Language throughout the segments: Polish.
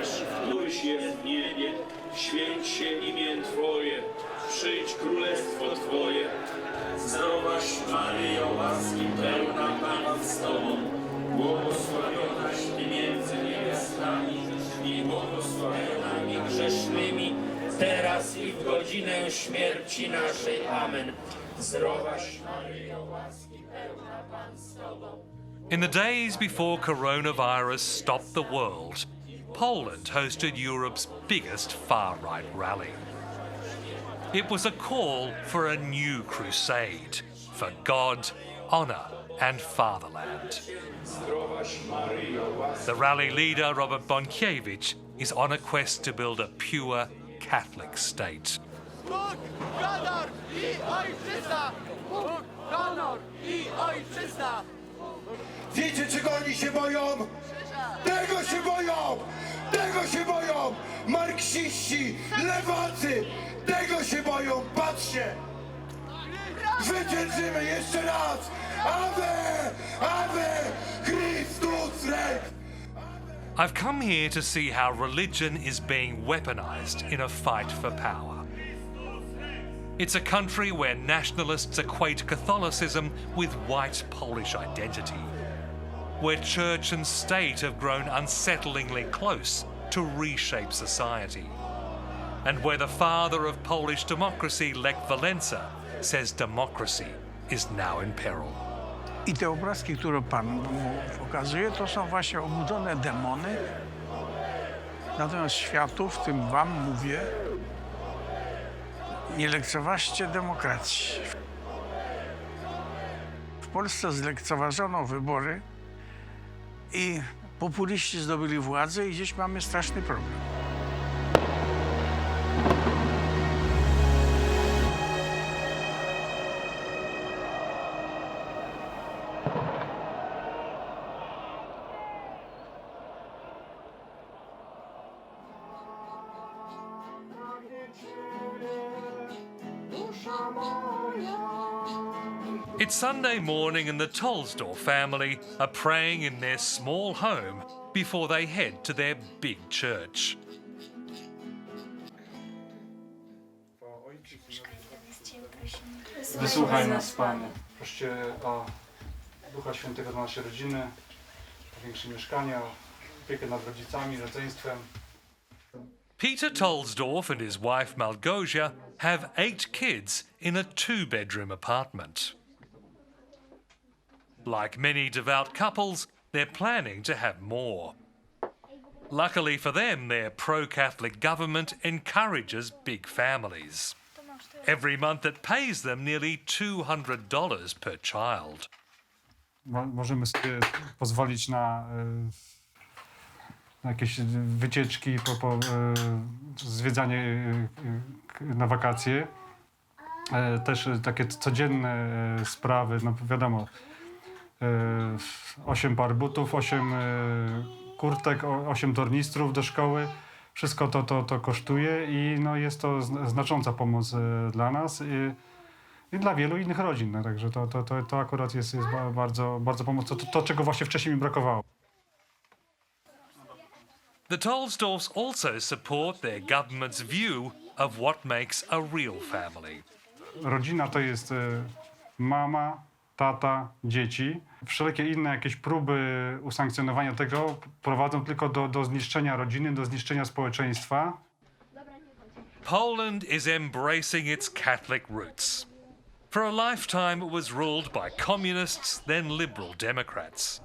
nasz, któryś jest w niebie, święć się imię Twoje, przyjdź królestwo Twoje. Zdrowaś Maryjo, łaski pełna, Pan z Tobą, błogosławionaś Ty między niewiastami i błogosławionami grzesznymi, teraz i w godzinę śmierci naszej. Amen. Zdrowaś Maryjo, łaski pełna, Pan z Tobą. In the days before coronavirus stopped the world, Poland hosted Europe's biggest far-right rally. It was a call for a new crusade for God, honour and fatherland. The rally leader, Robert Bąkiewicz, is on a quest to build a pure Catholic state. Bóg, honor i ojczyzna! Bóg, honor i ojczyzna! Wiecie, czego oni się boją? Tego się boją! Tego się boją! Marksiści, lewacy! Tego się boją! Patrzcie! Zwyciężymy jeszcze raz! Ave! Ave! Chrystus Rex! I've come here to see how religion is being weaponized in a fight for power. It's a country where nationalists equate Catholicism with white Polish identity, where church and state have grown unsettlingly close to reshape society, and where the father of Polish democracy, Lech Walesa, says democracy is now in peril. I te obrazki, które Pan mu pokazuje, to są właśnie obudzone demony. Natomiast światu, w tym Wam mówię, nie lekceważcie demokracji. W Polsce zlekceważono wybory i populiści zdobyli władzę i dziś mamy straszny problem. It's Sunday morning and the Tolsdorf family are praying in their small home before they head to their big church. Wysłuchaj nas, Panie. Proście o Ducha Świętego dla naszej rodziny, o większe mieszkania, o opiekę nad rodzicami, rodzeństwem. Peter Tolsdorf and his wife Malgosia have 8 kids in a 2-bedroom apartment. Like many devout couples, they're planning to have more. Luckily for them, their pro-Catholic government encourages big families. Every month it pays them nearly $200 per child. Możemy sobie pozwolić na jakieś wycieczki, zwiedzanie na wakacje. Też takie codzienne sprawy, no wiadomo, 8 par butów, 8 kurtek, 8 tornistrów do szkoły. Wszystko to kosztuje i no jest to znacząca pomoc dla nas i dla wielu innych rodzin. No, także to akurat jest bardzo, bardzo pomocne. To, czego właśnie wcześniej mi brakowało. The Tolsdorfs also support their government's view of what makes a real family. Rodzina to jest mama, tata, dzieci. Wszelkie inne jakieś próby usankcjonowania tego prowadzą tylko do zniszczenia rodziny, do zniszczenia społeczeństwa. Poland is embracing its Catholic roots. For a lifetime it was ruled by communists, then liberal Democrats.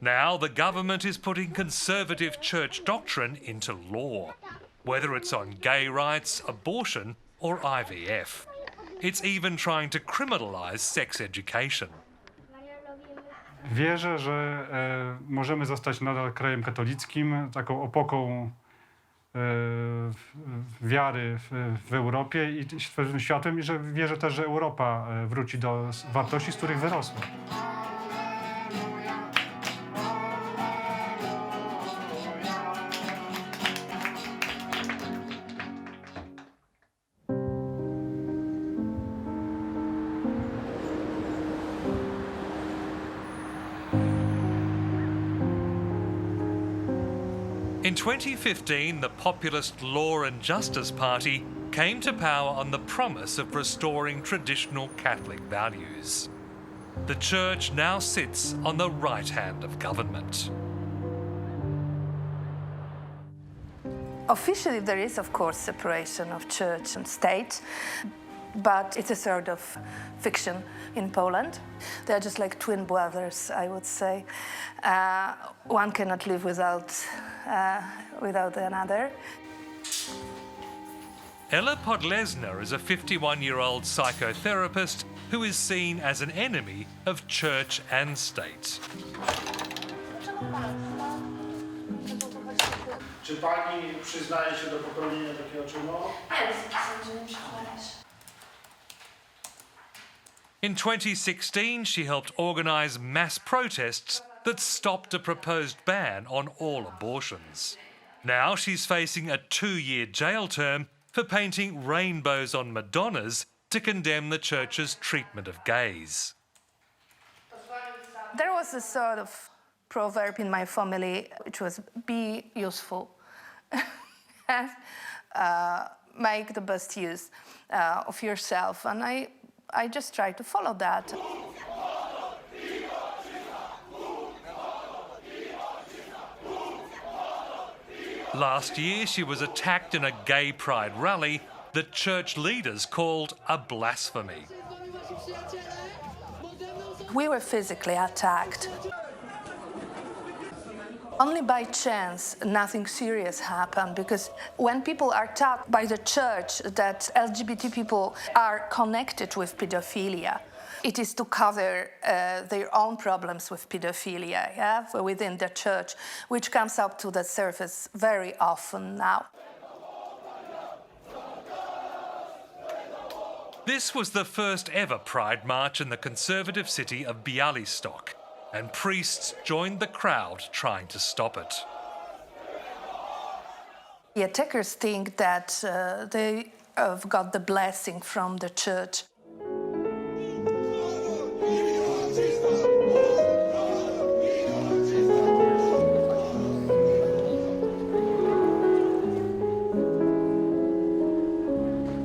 Now the government is putting conservative church doctrine into law, whether it's on gay rights, abortion or IVF. It's even trying to criminalize sex education. Wierzę, że możemy zostać nadal krajem katolickim, taką opoką wiary w Europie i światłem, i że wierzę też, że Europa wróci do wartości, z których wyrosła. In 2015, the populist Law and Justice Party came to power on the promise of restoring traditional Catholic values. The Church now sits on the right hand of government. Officially, there is, of course, separation of church and state, but it's a sort of fiction in Poland. They're just like twin brothers, I would say. One cannot live without another. Ella Podlesna is a 51-year-old psychotherapist who is seen as an enemy of church and state. Czy pani przyznaje się do popełnienia takiego czynu? In 2016, she helped organise mass protests that stopped a proposed ban on all abortions. Now she's facing a 2-year jail term for painting rainbows on Madonnas to condemn the church's treatment of gays. There was a sort of proverb in my family, which was be useful. Make the best use of yourself. And I just try to follow that. Last year, she was attacked in a gay pride rally that church leaders called a blasphemy. We were physically attacked. Only by chance nothing serious happened, because when people are taught by the church that LGBT people are connected with pedophilia, it is to cover their own problems with pedophilia, within the church, which comes up to the surface very often now. This was the first ever Pride March in the conservative city of Białystok, and priests joined the crowd trying to stop it. The attackers think that they have got the blessing from the church.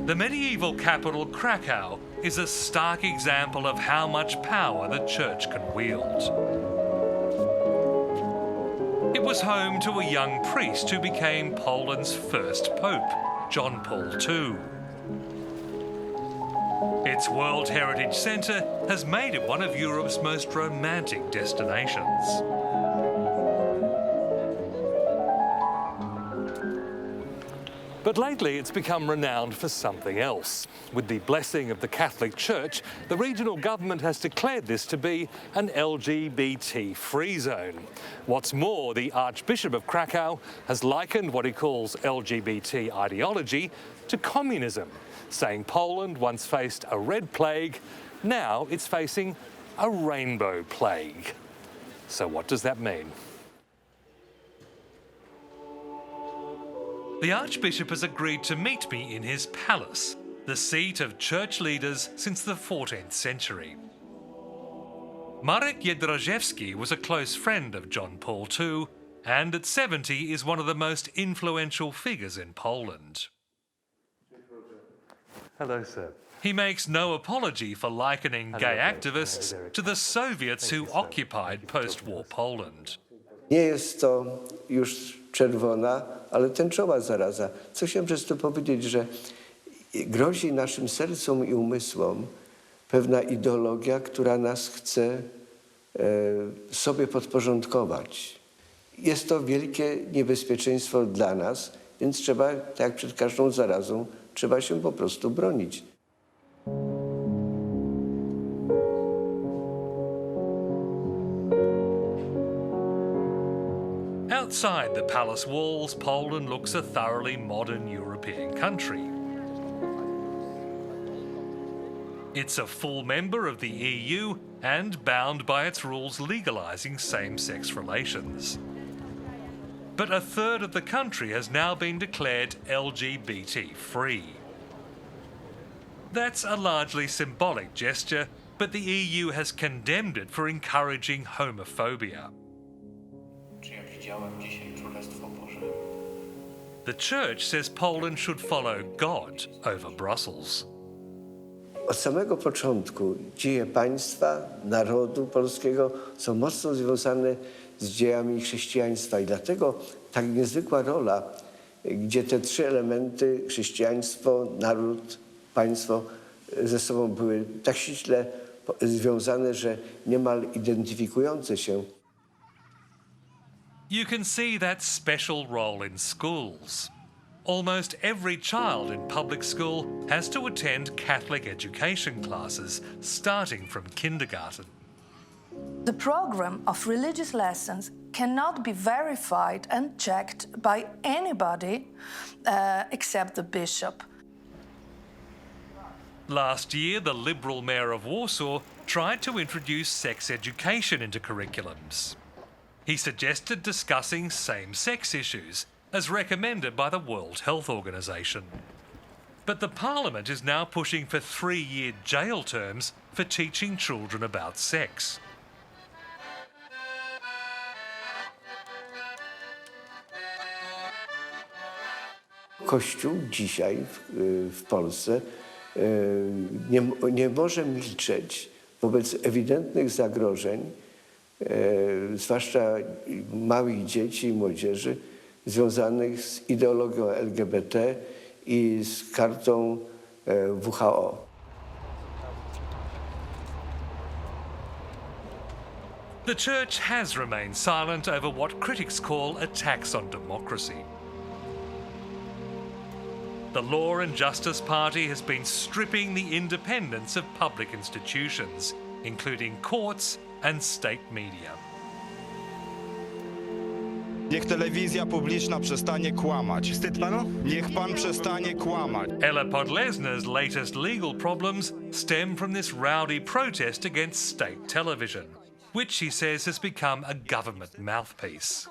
The medieval capital Krakow is a stark example of how much power the church can wield. It was home to a young priest who became Poland's first pope, John Paul II. Its World Heritage Centre has made it one of Europe's most romantic destinations. But lately it's become renowned for something else. With the blessing of the Catholic Church, the regional government has declared this to be an LGBT-free zone. What's more, the Archbishop of Krakow has likened what he calls LGBT ideology to communism, saying Poland once faced a red plague, now it's facing a rainbow plague. So what does that mean? The Archbishop has agreed to meet me in his palace, the seat of church leaders since the 14th century. Marek Jedraszewski was a close friend of John Paul II, and at 70 is one of the most influential figures in Poland. Hello, sir. He makes no apology for likening gay activists to the Soviets who occupied post-war Poland. Nie jest to już czerwona, ale tęczowa zaraza. Co chciałem przez to powiedzieć, że grozi naszym sercom i umysłom pewna ideologia, która nas chce sobie podporządkować. Jest to wielkie niebezpieczeństwo dla nas, więc trzeba, tak jak przed każdą zarazą, trzeba się po prostu bronić. Outside the palace walls, Poland looks a thoroughly modern European country. It's a full member of the EU and bound by its rules legalising same-sex relations. But a third of the country has now been declared LGBT-free. That's a largely symbolic gesture, but the EU has condemned it for encouraging homophobia. Czy ja widziałem dzisiaj Królestwo Boże? The Church says Poland should follow God over Brussels. Od samego początku dzieje państwa, narodu polskiego są mocno związane z dziejami chrześcijaństwa i dlatego tak niezwykła rola, gdzie te trzy elementy, chrześcijaństwo, naród, państwo, ze sobą były tak ściśle związane, że niemal identyfikujące się. You can see that special role in schools. Almost every child in public school has to attend Catholic education classes, starting from kindergarten. The program of religious lessons cannot be verified and checked by anybody except the bishop. Last year, the Liberal mayor of Warsaw tried to introduce sex education into curriculums. He suggested discussing same-sex issues, as recommended by the World Health Organization. But the Parliament is now pushing for 3-year jail terms for teaching children about sex. Kościół dzisiaj w Polsce nie może milczeć wobec ewidentnych zagrożeń, zwłaszcza małych dzieci i młodzieży, związanych z ideologią LGBT i z kartą WHO. The Church has remained silent over what critics call attacks on democracy. The Law and Justice Party has been stripping the independence of public institutions, including courts and state media. Niech telewizja publiczna przestanie kłamać. Wstyd panu? Niech pan przestanie kłamać. Ella Podlesna's latest legal problems stem from this rowdy protest against state television, which she says has become a government mouthpiece.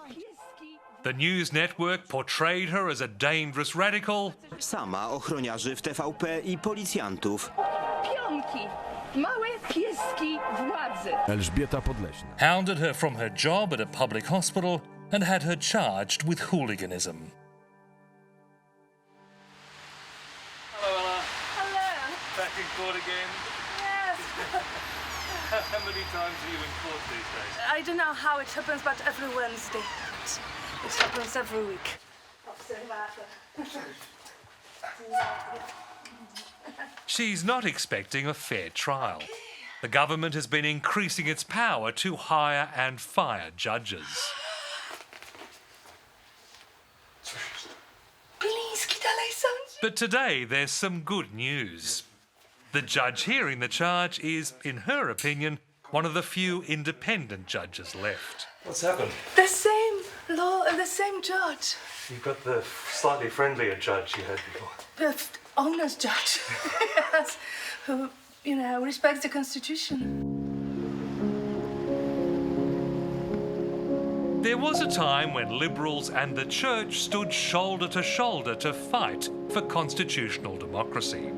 The news network portrayed her as a dangerous radical. Sama ochroniarzy w TVP i policjantów. Pionki! Małe pieski władzy! Elżbieta Podleśna. Hounded her from her job at a public hospital and had her charged with hooliganism. Hello, Ella. Hello! Back in court again? Yes! How many times are you in court these days? I don't know how it happens, but every Wednesday. It happens every week. She's not expecting a fair trial. The government has been increasing its power to hire and fire judges. But today there's some good news. The judge hearing the charge is, in her opinion, one of the few independent judges left. What's happened? The same law, the same judge. You've got the slightly friendlier judge you had before. The honest judge. Yes. Who, respects the Constitution. There was a time when liberals and the church stood shoulder to shoulder to fight for constitutional democracy.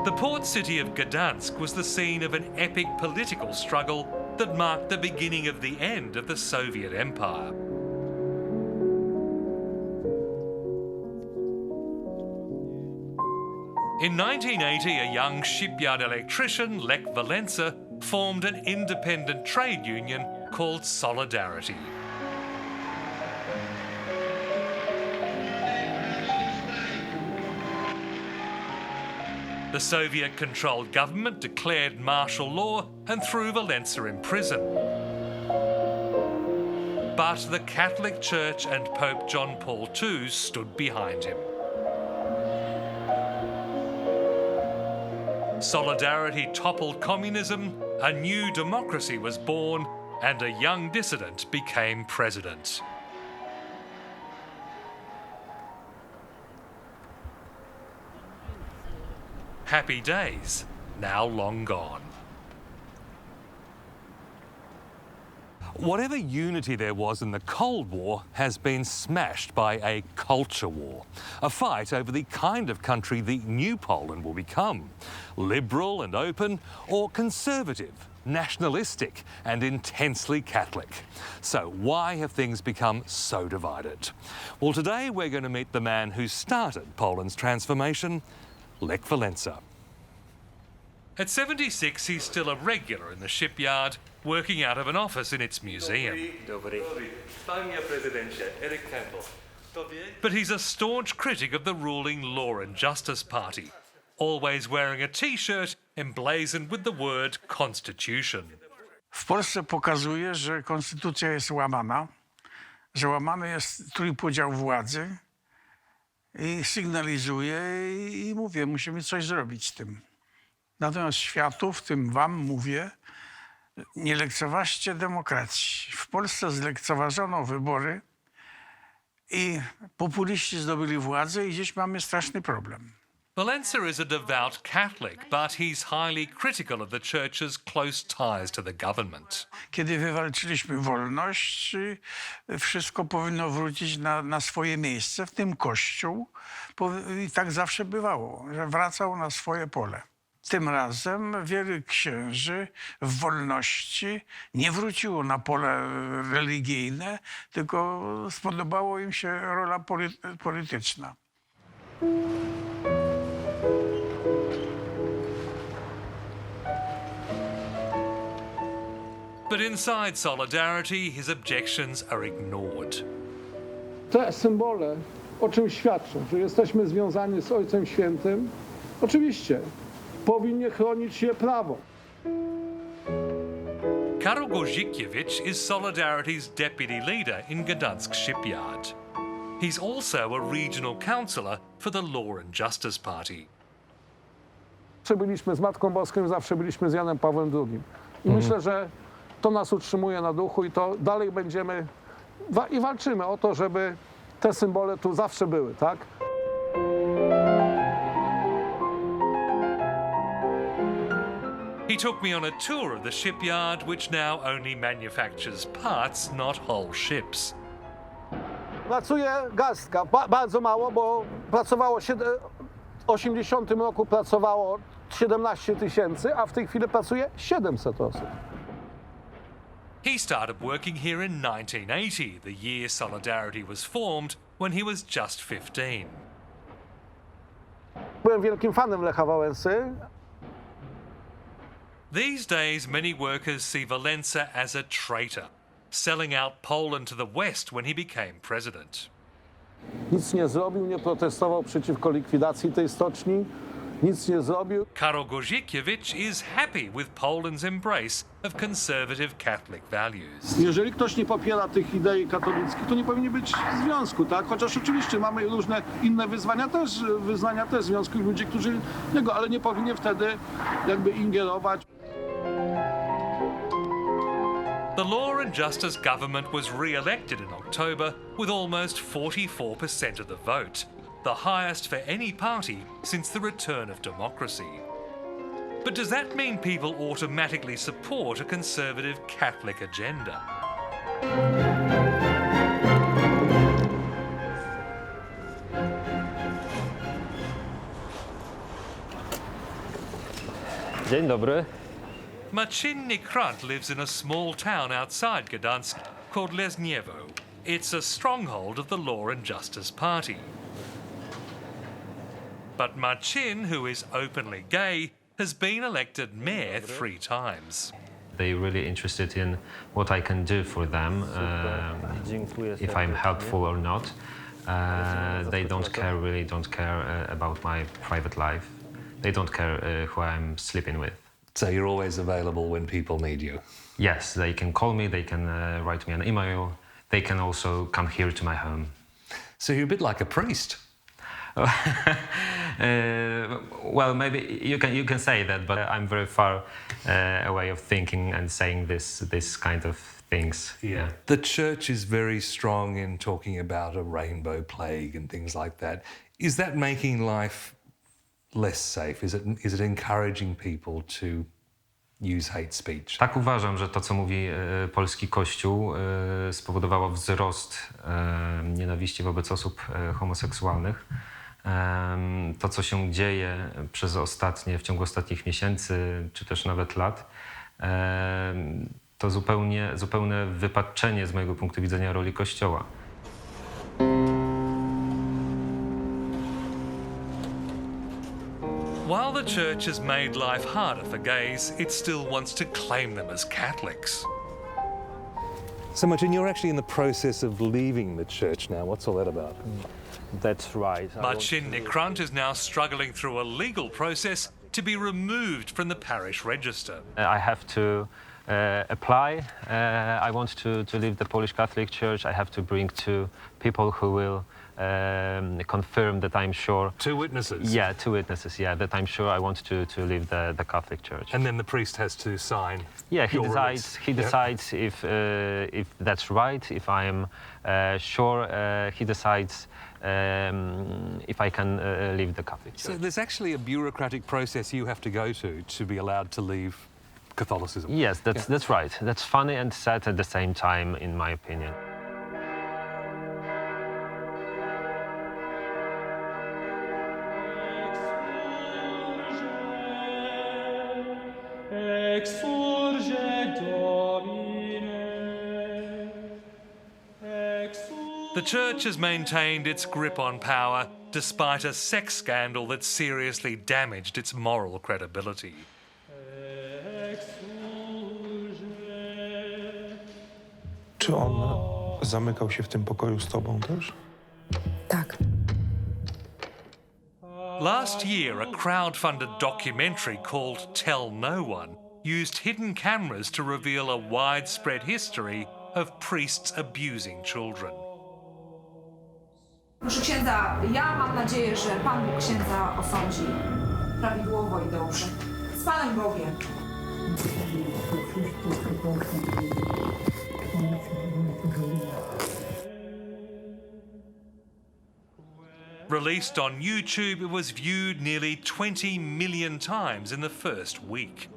The port city of Gdansk was the scene of an epic political struggle that marked the beginning of the end of the Soviet Empire. In 1980, a young shipyard electrician, Lech Walesa, formed an independent trade union called Solidarity. The Soviet-controlled government declared martial law and threw Walesa in prison. But the Catholic Church and Pope John Paul II stood behind him. Solidarity toppled communism, a new democracy was born, and a young dissident became president. Happy days, now long gone. Whatever unity there was in the Cold War has been smashed by a culture war, a fight over the kind of country the new Poland will become, liberal and open or conservative, nationalistic and intensely Catholic. So why have things become so divided? Well, today we're going to meet the man who started Poland's transformation, Lech Walesa. At 76, he's still a regular in the shipyard, working out of an office in its museum. But he's a staunch critic of the ruling Law and Justice Party, always wearing a T-shirt emblazoned with the word Constitution. W Polsce pokazuje, że konstytucja jest łamana, że łamany jest trójpodział władzy i sygnalizuje i mówię, musimy coś zrobić z tym. Natomiast światu, w tym wam mówię, nie lekceważcie demokracji. W Polsce zlekceważono wybory i populiści zdobyli władzę i dziś mamy straszny problem. Walesa is a devout Catholic, but he's highly critical of the Church's close ties to the government. Kiedy wywalczyliśmy wolność, wszystko powinno wrócić na swoje miejsce, w tym Kościół. I tak zawsze bywało, że wracał na swoje pole. Tym razem wielu księży w wolności nie wróciło na pole religijne, tylko spodobała im się rola polityczna. But inside Solidarity, his objections are ignored. Te symbole o czym świadczą? Że jesteśmy związani z Ojcem Świętym? Oczywiście. Powinien chronić je prawo. Karol Gorzykiewicz is Solidarity's deputy leader in Gdansk shipyard. He's also a regional councillor for the Law and Justice Party. Zawsze byliśmy z Matką Boską, zawsze byliśmy z Janem Pawłem II. I myślę, że to nas utrzymuje na duchu i to dalej będziemy i walczymy o to, żeby te symbole tu zawsze były, tak? He took me on a tour of the shipyard, which now only manufactures parts, not whole ships. Pracuje garstka, bardzo mało, bo pracowało w 80 roku pracowało 17 000, a w tej chwili pracuje 700 osób. He started working here in 1980, the year Solidarity was formed, when he was just 15. Byłem wielkim fanem Lecha Wałęsy. These days, many workers see Walesa as a traitor, selling out Poland to the West when he became president. Nic nie zrobił, nie protestował przeciwko likwidacji tej stoczni. Nic nie zrobił. Karol Gorzykiewicz is happy with Poland's embrace of conservative Catholic values. Jeżeli ktoś nie popiera tych idei katolickich, to nie powinien być w związku, tak? Chociaż oczywiście mamy różne inne wyznania też w związku i ludzi, którzy niego, ale nie powinien wtedy jakby ingerować. The Law and Justice government was re-elected in October with almost 44% of the vote, the highest for any party since the return of democracy. But does that mean people automatically support a conservative Catholic agenda? Dzień dobry. Marcin Nikrant lives in a small town outside Gdansk called Lesniewo. It's a stronghold of the Law and Justice Party. But Marcin, who is openly gay, has been elected mayor 3 times. They're really interested in what I can do for them, if I'm helpful or not. They don't care about my private life. They don't care who I'm sleeping with. So you're always available when people need you? Yes, they can call me, they can write me an email, they can also come here to my home. So you're a bit like a priest. Well, maybe you can say that, but I'm very far away of thinking and saying this kind of things. Yeah. The church is very strong in talking about a rainbow plague and things like that. Is that making life less safe? Is it encouraging people to use hate speech. Tak uważam, że to, co mówi polski Kościół, spowodowało wzrost nienawiści wobec osób homoseksualnych. To, co się dzieje w ciągu ostatnich miesięcy, czy też nawet lat, to zupełne wypaczenie z mojego punktu widzenia roli Kościoła. While the church has made life harder for gays, it still wants to claim them as Catholics. So Martin, you're actually in the process of leaving the church now. What's all that about? That's right. Marcin Nikrant is now struggling through a legal process to be removed from the parish register. I have to apply. I want to leave the Polish Catholic Church. I have to bring two people who will confirm that I'm sure. Two witnesses? Yeah, two witnesses, yeah, that I'm sure I want to leave the Catholic Church. And then the priest has to sign. Yeah, he your decides. release. He decides if that's right. If I'm sure, he decides if I can leave the Catholic Church. So there's actually a bureaucratic process you have to go to be allowed to leave Catholicism. Yes, that's right. That's funny and sad at the same time, in my opinion. The church has maintained its grip on power despite a sex scandal that seriously damaged its moral credibility. Czy on zamykał się w tym pokoju z tobą też? Tak. Last year, a crowd-funded documentary called Tell No One used hidden cameras to reveal a widespread history of priests abusing children. Proszę księdza, ja mam nadzieję, że Pan Bóg księdza osądzi prawidłowo i dobrze. Z Panem Bogiem. Released on YouTube, it was viewed nearly 20 million times in the first week.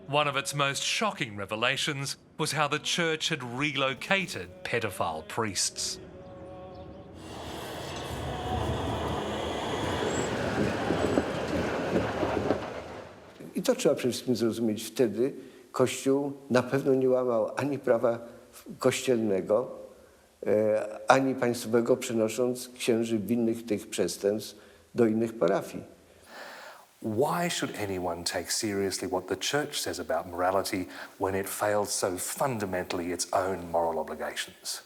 One of its most shocking revelations was how the church had relocated pedophile priests. I to trzeba przede wszystkim zrozumieć. Wtedy Kościół na pewno nie łamał ani prawa kościelnego, ani państwowego, przenosząc księży winnych tych przestępstw do innych parafii. Why should anyone take seriously what the church says about morality when it fails so fundamentally its own moral obligations?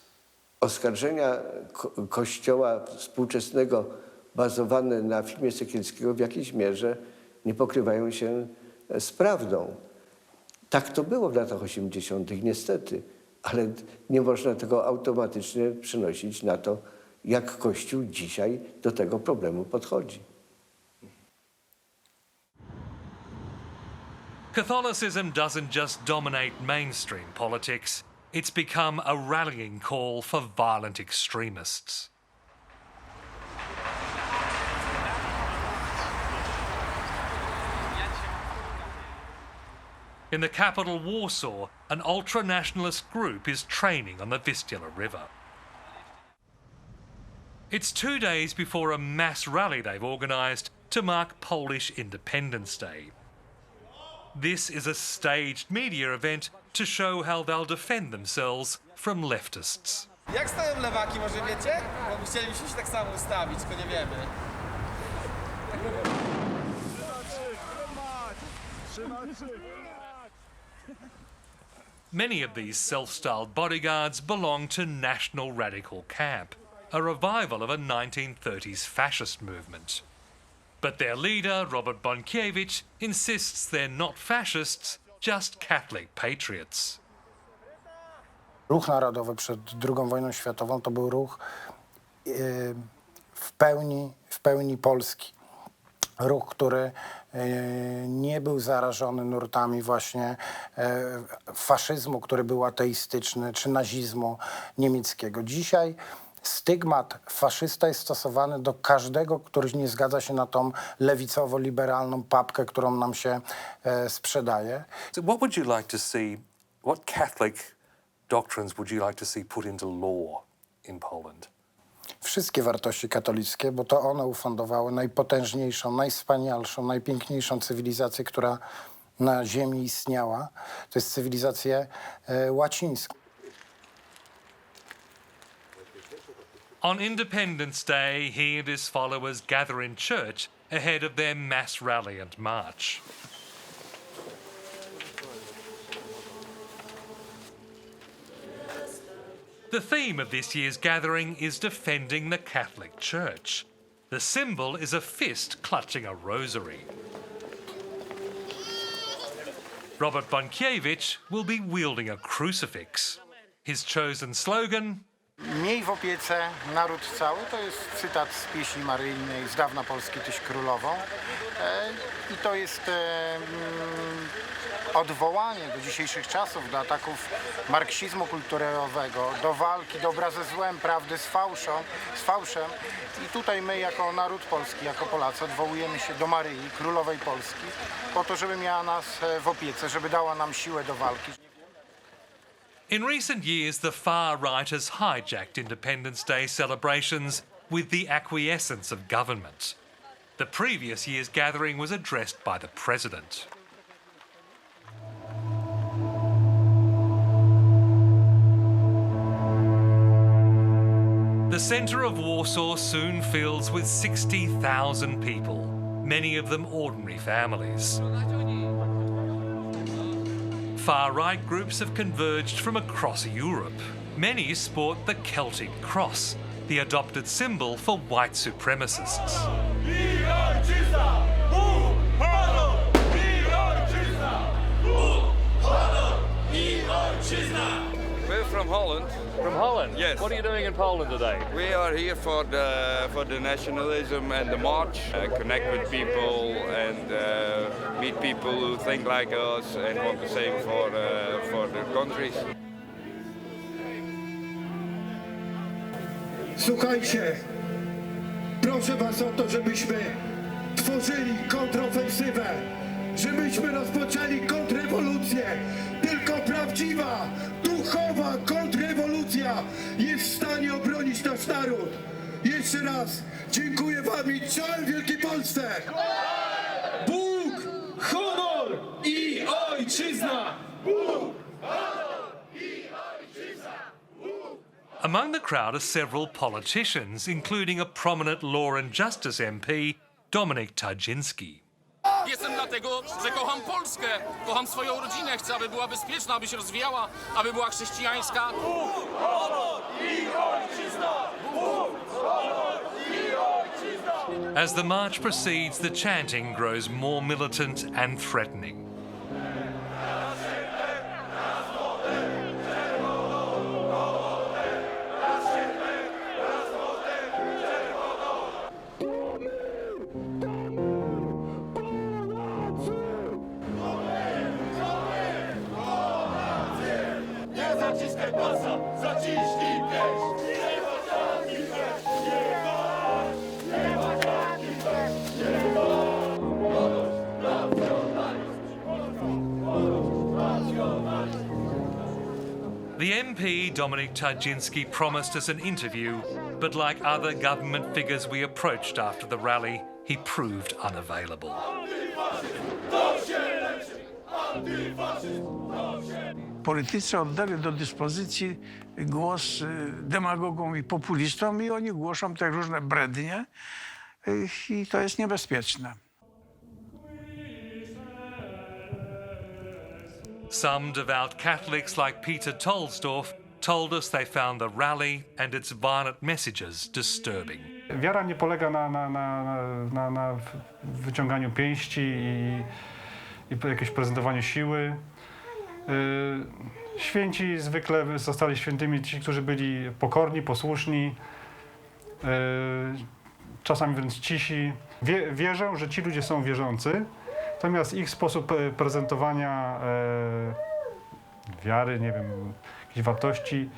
Oskarżenia Kościoła współczesnego bazowane na filmie Sekielskiego w jakiejś mierze nie pokrywają się z prawdą. Tak to było w latach 80. niestety, ale nie można tego automatycznie przenosić na to, jak Kościół dzisiaj do tego problemu podchodzi. Catholicism doesn't just dominate mainstream politics, it's become a rallying call for violent extremists. In the capital Warsaw, an ultra-nationalist group is training on the Vistula River. It's 2 days before a mass rally they've organised to mark Polish Independence Day. This is a staged media event to show how they'll defend themselves from leftists. Jak stoją lewaki, może wiecie? Bo chcielibyśmy się tak samo ustawić, tylko nie wiemy. Many of these self-styled bodyguards belong to National Radical Camp, a revival of a 1930s fascist movement. But their leader, Robert Bąkiewicz, insists they're not fascists, just Catholic patriots. Ruch narodowy przed II wojną światową to był ruch w pełni polski. Ruch, który nie był zarażony nurtami właśnie faszyzmu, który był ateistyczny, czy nazizmu niemieckiego. Dzisiaj Stygmat faszysta jest stosowany do każdego, który nie zgadza się na tą lewicowo-liberalną papkę, którą nam się sprzedaje. So what would you like to see, what Catholic doctrines would you like to see put into law in Poland? Wszystkie wartości katolickie, bo to one ufundowały najpotężniejszą, najwspanialszą, najpiękniejszą cywilizację, która na ziemi istniała. To jest cywilizacja łacińska. On Independence Day, he and his followers gather in church ahead of their mass rally and march. The theme of this year's gathering is defending the Catholic Church. The symbol is a fist clutching a rosary. Robert Bonkiewicz will be wielding a crucifix. His chosen slogan: Miej w opiece naród cały, to jest cytat z pieśni maryjnej z dawna Polski Tyś Królową. I to jest odwołanie do dzisiejszych czasów, do ataków marksizmu kulturowego, do walki dobra ze złem, prawdy z fałszem. I tutaj my jako naród polski, jako Polacy odwołujemy się do Maryi, Królowej Polski, po to, żeby miała nas w opiece, żeby dała nam siłę do walki. In recent years, the far right has hijacked Independence Day celebrations with the acquiescence of government. The previous year's gathering was addressed by the president. The centre of Warsaw soon fills with 60,000 people, many of them ordinary families. Far-right groups have converged from across Europe. Many sport the Celtic cross, the adopted symbol for white supremacists. We're from Holland. From Holland? Yes. What are you doing in Poland today? We are here for the nationalism and the march. Connect with people and meet people who think like us and want the same for their countries. Słuchajcie, proszę was o to, żebyśmy tworzyli kontrofensywę, żebyśmy rozpoczęli kontrrewolucję. Tylko prawdziwa, duchowa kontrrewolucja jest w stanie obronić nasz naród. Jeszcze raz dziękuję wam i czołem Wielkiej Polsce! Bóg, honor i ojczyzna! Bóg, honor i ojczyzna! Among the crowd are several politicians, including a prominent Law and Justice MP, Dominik Tarczyński. Jestem dlatego, że kocham Polskę, kocham swoją rodzinę, chcę, aby była bezpieczna, aby się rozwijała, aby była chrześcijańska. Bóg, honor i ojczyzna! Bóg, honor i ojczyzna! As the march proceeds, the chanting grows more militant and threatening. The MP, Dominik Tarczyński, promised us an interview, but like other government figures we approached after the rally, he proved unavailable. Politycy oddali do dyspozycji głos demagogom i populistom i oni głoszą te różne brednie i to jest niebezpieczne. Some devout Catholics like Peter Tolsdorf told us they found the rally and its violent messages disturbing. Wiara nie polega na wyciąganiu pięści i jakieś prezentowaniu siły. Święci zwykle zostali świętymi ci, którzy byli pokorni, posłuszni, czasami wręcz cisi. Wierzę, że ci ludzie są wierzący, natomiast ich sposób prezentowania wiary, nie wiem, jakichś wartości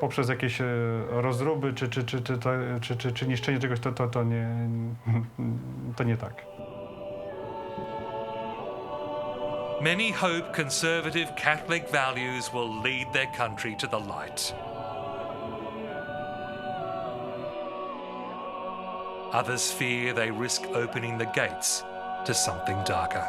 poprzez jakieś rozruby czy niszczenie czegoś, to nie tak. Many hope conservative Catholic values will lead their country to the light. Others fear they risk opening the gates to something darker.